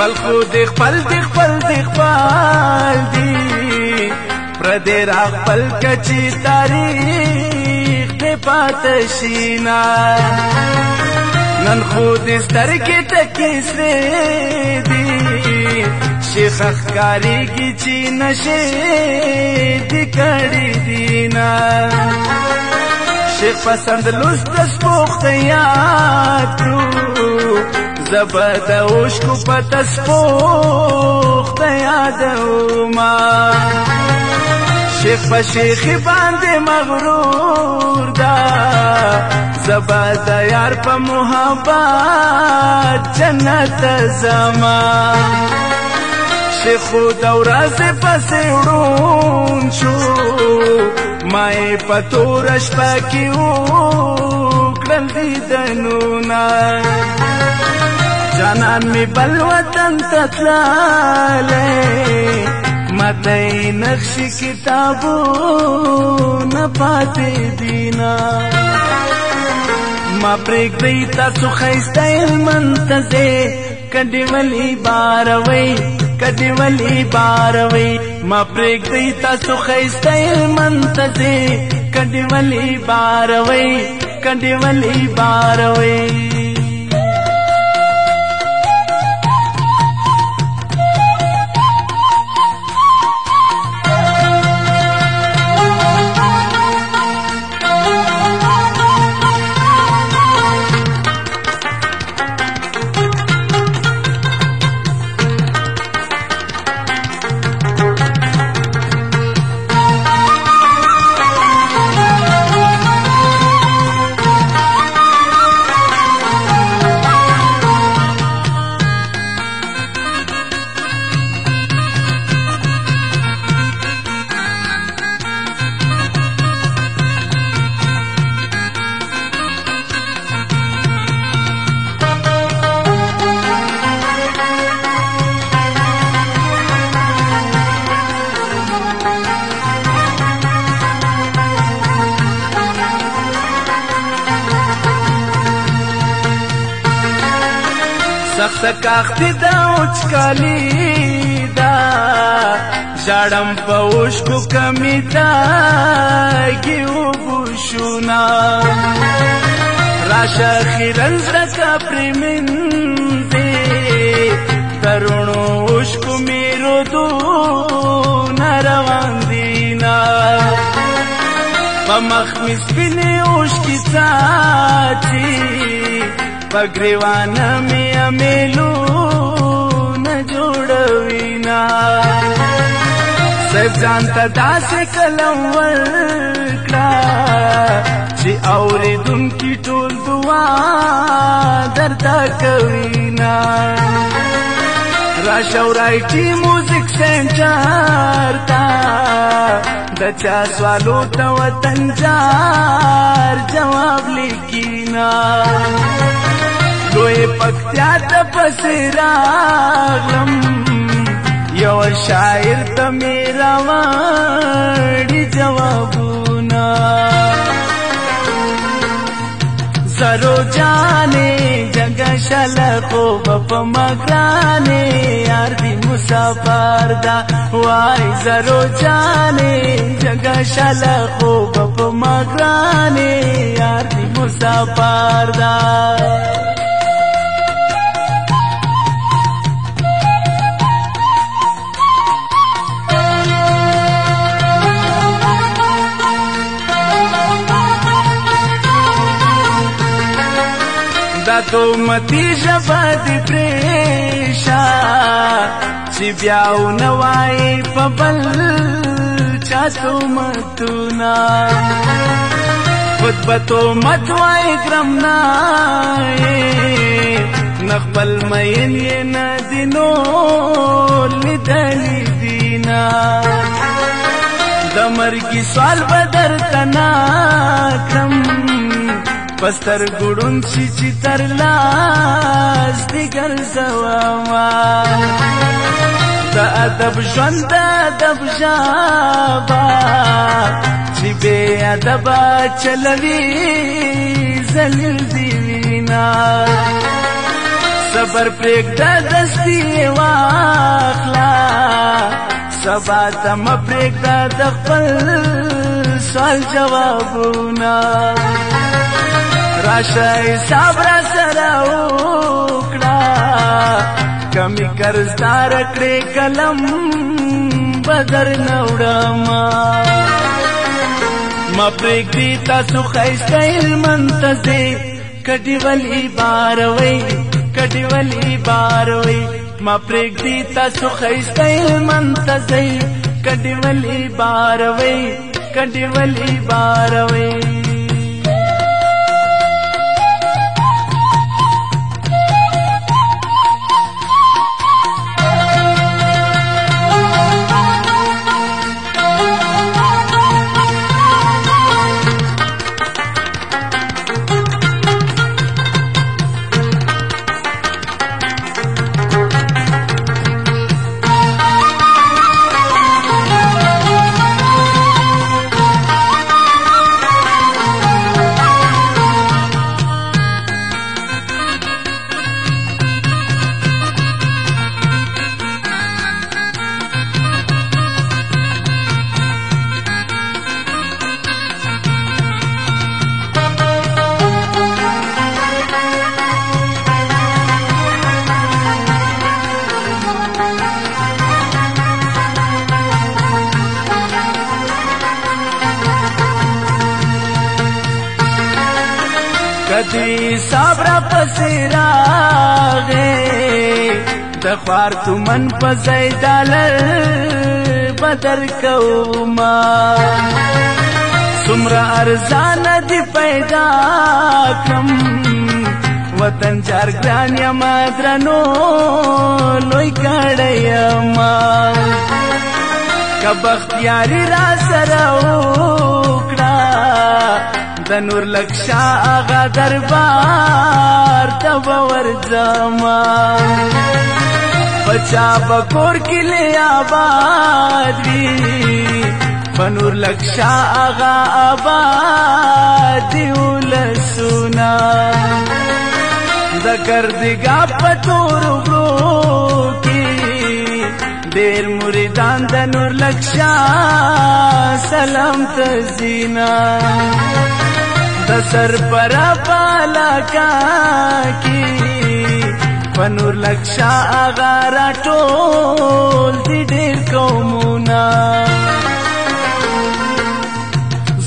خپل خود خپل دی خپل دی خپل دی پردې را خپل کچې تاریخ دې پاتې شینا نن خود سترګې ټکې سرې دي شیخ ښکارېږي چې نشې دې کړې دينا شیخ پسند لوست سپوخته یاد کړو زبر د اوښکو په تسپوخته یادوما شیخ په شیخي باندې مغرور دا زبر د یار په محبت جنت زما شیخ د ورځې پسې وړون شو ما یې په توره شپه کې وکړل دیدنونه جانان می بل وطن ته تللی ماته یې نقشې کتابونه پاتې دينا ما پرېږدئ تاسو ښایسته هلمند ته ځې کډې ولې باروئ کډې ولې باروئ ما پرېږدئ تاسو ښایسته هلمند ته ځې کډې ولې باروئ کډې ولې باروئ سخت کاختی دا وچکالی دا ژړم په اوښکو کمې داګې وبوشونه راشه خیرن زړه کا پرېمنځې د روڼو اوښکو مې رودونه روان دينا په مخ مې سپینې اوښکې څاڅي پګریوانه می امیلونه جوړوینا صاحب ځان ته داسې قلم ورکړه چې اورېدونکي ټول دعا درته کوینا راشه ورایټي موزیک سینټر ته د چا سوالو ته وطن جار جواب لیکینا لوی پکتیا ته پسې راغلم یو شاعر ته مې راوړي جوابونه زرو جانې جګه شله خوب په مګرانې یار دې مسافر دا وای زرو جانې جګه شله خوب په مګرانې یار دې مسافر دا تو متی ژبه دې پرېښه چې بیا ونه وایې په بل چا تهمتونه خود به تهمت وایې ګرم نه نه خپل مین یې نه دي نور لیدلي دينا د مرګي سوال به درته نه کړم پستر ګړون شي چې تر لاس دې ګرځوما د ادب ژوند د ادب ژبه چې بې ادبه چلوي ذلیل دي وینا صبر پرېږده دستي واخلا سبا ته مه پرېږده د خپل سوال جوابونه راشه حساب را سره وکړه کمی قرضدار کړې قلم به درنه وړمه مه پرېږدي تاسو ښایسته هلمند ته ځې کډې ولې باروئ کډې ولې باروئ ما پرېږدي تاسو ښایسته هلمند ته ځئ کډې ولې باروئ کډې ولې باروئ کدی صبر پسې راغې د خوار تومن په ځای ډالر بدر کوما څومره ارزانه دي پیدا کړم وطن جار ګران یما درنو لوی کړی یما که بختیاري را سره وکړه د نور لکشا آغا دربار ته به ورځمه بچا به کور کلی آباد وي په نور لکشا آغا آباد دي ولسونه د کردګا په تور وړو کې ډېر مریدان د نور لکشا سلام ته ځینا د سر پر پالکا کی په نور لکشا آغا راټول دي ډېر قومونه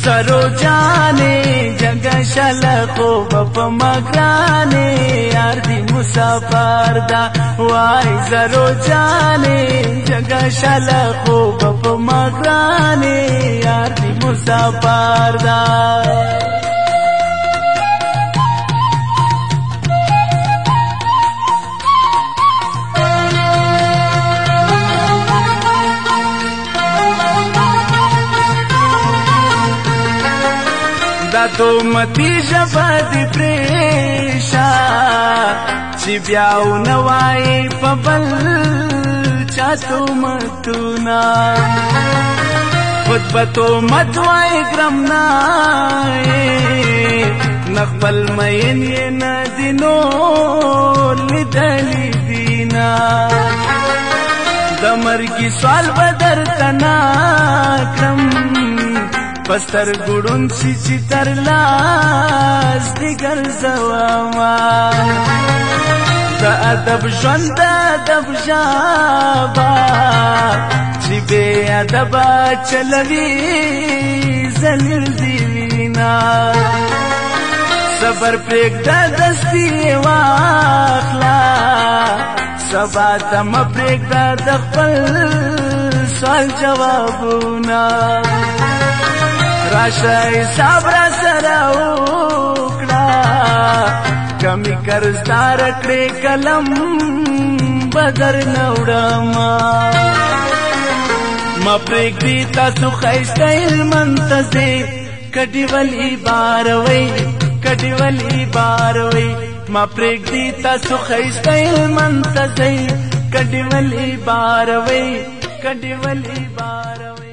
زرو جانې جګه شلقو به په مګرانې یار دي مسافر دا وای زرو جانې جګه شلقو به په مګرانې یار دي مسافر دا دا تومتی ژبه دې پرېښه چې بیا ونه وایې په بل چا تومتونه خود به تومت وایې ګرم نه نه خپل مین یې نه دي نور لیدلي دینه د مرګي سوال به درته نه کړم پستر ګړون چې تر لاس دې ګرځوما د ادب ژوند د ادب ژبه چې بې ادبه چلوي ذلیل دي وینا صبر پرېږده دستي واخلا سبا ته مه پرېږده د خپل سوال جوابونه راشه حساب را سره وکړه کمی قرضدار کړې قلم به درنه وړمه مه پرېږدي تاسو ښایسته هلمند ته ځې کډې ولې باروئ کډې ولې باروئ ما پرېږدي تاسو ښایسته هلمند ته ځئ کډې ولې باروئ کډې ولې باروئ